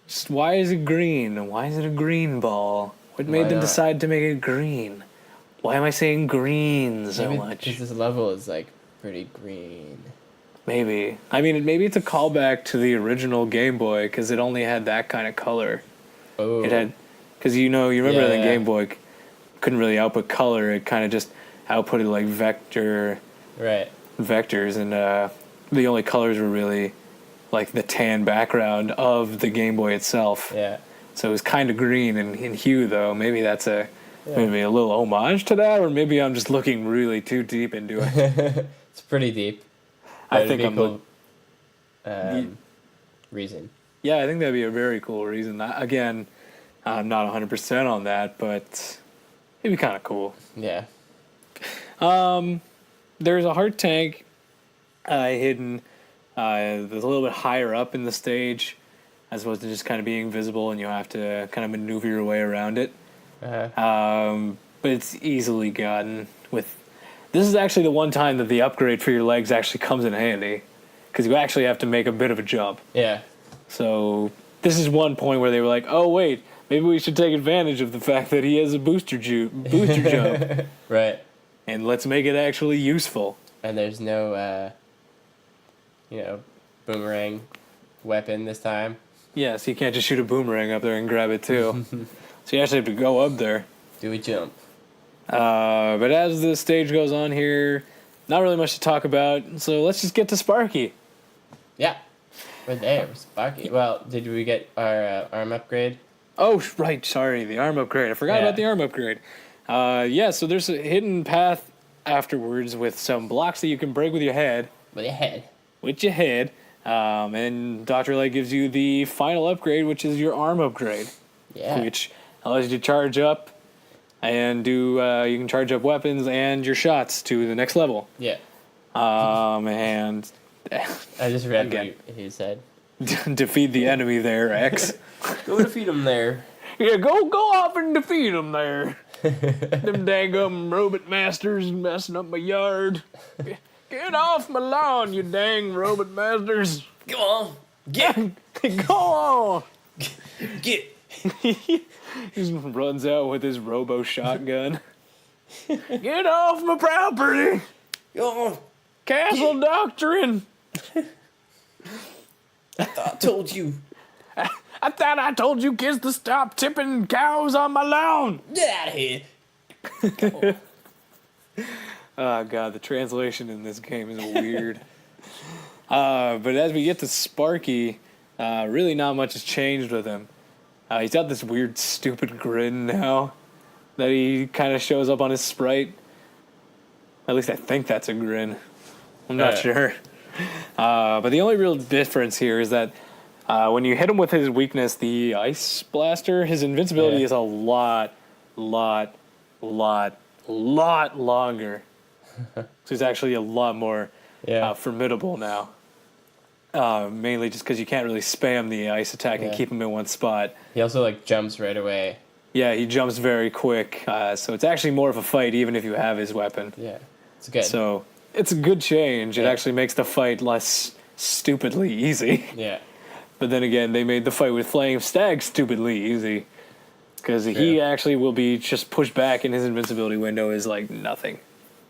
Just why is it green? Why is it a green ball? What made them decide to make it green? Why am I saying green so much? Because this level is like pretty green. Maybe. I mean, maybe it's a callback to the original Game Boy because it only had that kind of color. Oh. It had, because you remember the Game Boy couldn't really output color. It kind of just outputted like vectors, and the only colors were really like the tan background of the Game Boy itself. Yeah. So it was kind of green in hue, though. Maybe that's maybe a little homage to that, or maybe I'm just looking really too deep into it. It's pretty deep. I think I'm cool. Reason. Yeah, I think that'd be a very cool reason. Again, I'm not 100% on that, but it'd be kind of cool. Yeah. There's a heart tank hidden that's a little bit higher up in the stage, as opposed to just kind of being visible, and you have to kind of maneuver your way around it. But it's easily gotten with... This is actually the one time that the upgrade for your legs actually comes in handy, because you actually have to make a bit of a jump. Yeah. So this is one point where they were like, oh, wait, maybe we should take advantage of the fact that he has a booster jump. Right. And let's make it actually useful. And there's no, boomerang weapon this time. Yeah, so you can't just shoot a boomerang up there and grab it too. So you actually have to go up there. Do a jump. But as the stage goes on here, not really much to talk about, so let's just get to Sparky. Yeah. We're there, Sparky. Well, did we get our arm upgrade? Oh, right, sorry, the arm upgrade. I forgot about the arm upgrade. So there's a hidden path afterwards with some blocks that you can break with your head. With your head. With your head. And Dr. Light gives you the final upgrade, which is your arm upgrade. Yeah. Which allows you to charge up and you can charge up weapons and your shots to the next level. Yeah. And I just read what he said. Defeat the enemy there, X. Go defeat him there. Yeah, go off and defeat them there. Them dang robot masters messing up my yard. Get off my lawn, you dang robot masters. Go on. Get. Go on. Get. He just runs out with his robo shotgun. Get off my property. Go on. Castle Doctrine. I told you. I thought I told you kids to stop tipping cows on my lawn. Get out of here. Oh, God, the translation in this game is weird. But as we get to Sparky, really not much has changed with him. He's got this weird, stupid grin now that he kind of shows up on his sprite. At least I think that's a grin. I'm not sure. But the only real difference here is that when you hit him with his weakness, the Ice Blaster, his invincibility is a lot longer. So he's actually a lot more formidable now. Mainly just because you can't really spam the ice attack and keep him in one spot. He also jumps right away. Yeah, he jumps very quick. So it's actually more of a fight even if you have his weapon. Yeah, it's good. So it's a good change. It actually makes the fight less stupidly easy. Yeah. But then again, they made the fight with Flame Stag stupidly easy. Because he actually will be just pushed back and his invincibility window is like nothing.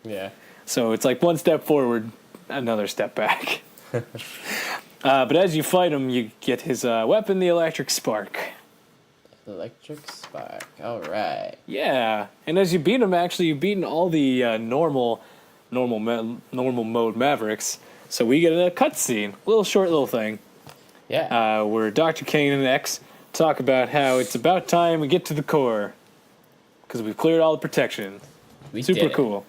Yeah. So it's like one step forward, another step back. But as you fight him, you get his weapon, the Electric Spark. Electric Spark. All right. Yeah. And as you beat him, actually, you've beaten all the normal mode Mavericks. So we get a cutscene, short little thing. Yeah. Where Dr. Kane and X talk about how it's about time we get to the core. Because we've cleared all the protection. Super cool.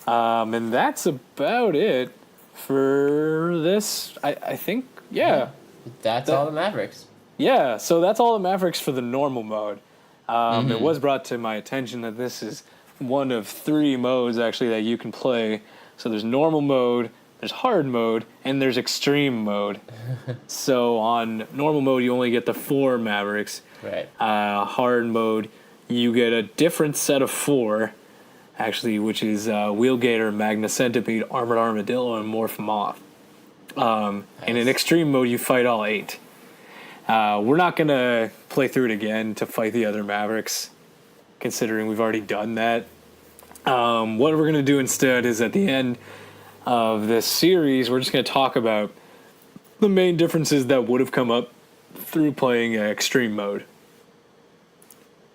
And that's about it for this. I think, That's all the Mavericks. Yeah, so that's all the Mavericks for the normal mode. It was brought to my attention that this is one of 3 modes, actually, that you can play. So there's normal mode, there's hard mode, and there's extreme mode. So on normal mode, you only get the 4 Mavericks. Right. Hard mode, you get a different set of 4, actually, which is Wheelgator, Magna-Centipede, Armored Armadillo, and Morph Moth. Nice. And in extreme mode, you fight all 8. We're not going to play through it again to fight the other Mavericks, considering we've already done that. What we're going to do instead is at the end of this series, we're just going to talk about the main differences that would have come up through playing extreme mode.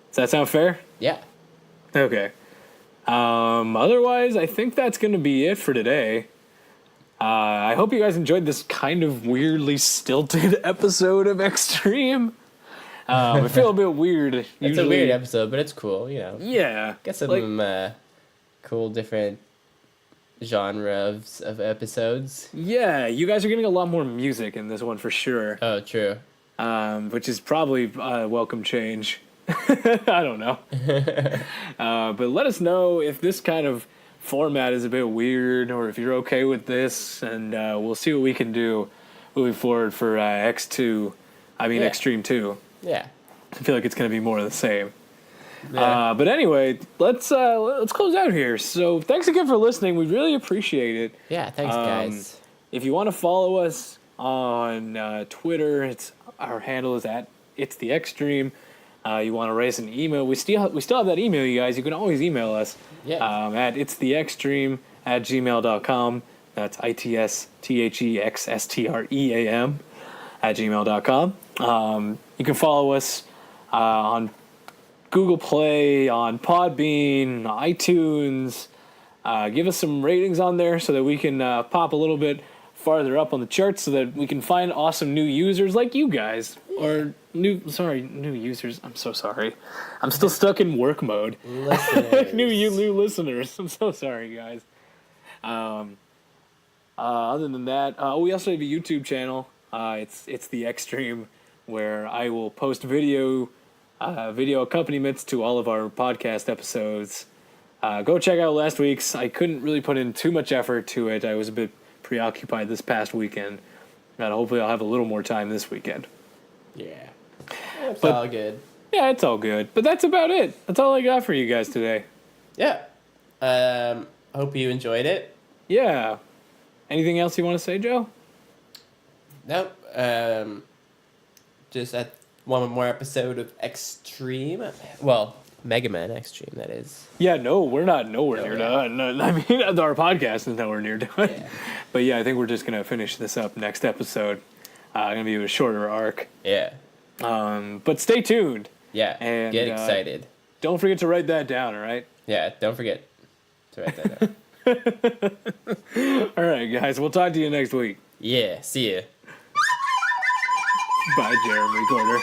Does that sound fair? Yeah. Okay. Otherwise, I think that's going to be it for today. I hope you guys enjoyed this kind of weirdly stilted episode of Xtreme. I feel a bit weird. It's a weird episode, but it's cool, Yeah. Get some cool different genres of episodes. Yeah, you guys are getting a lot more music in this one for sure. Oh, true. Which is probably a welcome change. I don't know. But let us know if this kind of format is a bit weird or if you're okay with this, and we'll see what we can do moving forward for Xtreme 2. Yeah. I feel like it's going to be more of the same. Yeah. But anyway, let's close out here. So thanks again for listening. We really appreciate it. Yeah, thanks, guys. If you want to follow us on Twitter, our handle is @It'sTheXtreme. You want to raise an email? We still have that email, you guys. You can always email us at itsthextreme@gmail.com. That's ITSTHEXSTREAM. gmail.com. You can follow us on Google Play, on Podbean, iTunes. Give us some ratings on there so that we can pop a little bit farther up on the charts so that we can find awesome new users like you guys. Or new users. I'm so sorry. I'm still stuck in work mode. Listeners. new listeners. I'm so sorry, guys. Other than that, we also have a YouTube channel. It's the Xtreme, where I will post video accompaniments to all of our podcast episodes. Go check out last week's. I couldn't really put in too much effort to it. I was a bit preoccupied this past weekend. And hopefully I'll have a little more time this weekend. Yeah. It's all good. Yeah, it's all good. But that's about it. That's all I got for you guys today. Yeah. Hope you enjoyed it. Yeah. Anything else you want to say, Joe? Nope. Just at one more episode of Xtreme. Well, Megaman Xtreme, that is. Yeah, no, we're not nowhere near done. No, I mean, our podcast is nowhere near done. Yeah. But yeah, I think we're just going to finish this up next episode. Going to be a shorter arc. Yeah. But stay tuned. Yeah, and get excited. Don't forget to write that down, all right? Yeah, don't forget to write that down. All right, guys, we'll talk to you next week. Yeah, see ya. Bye, Jeremry Corder.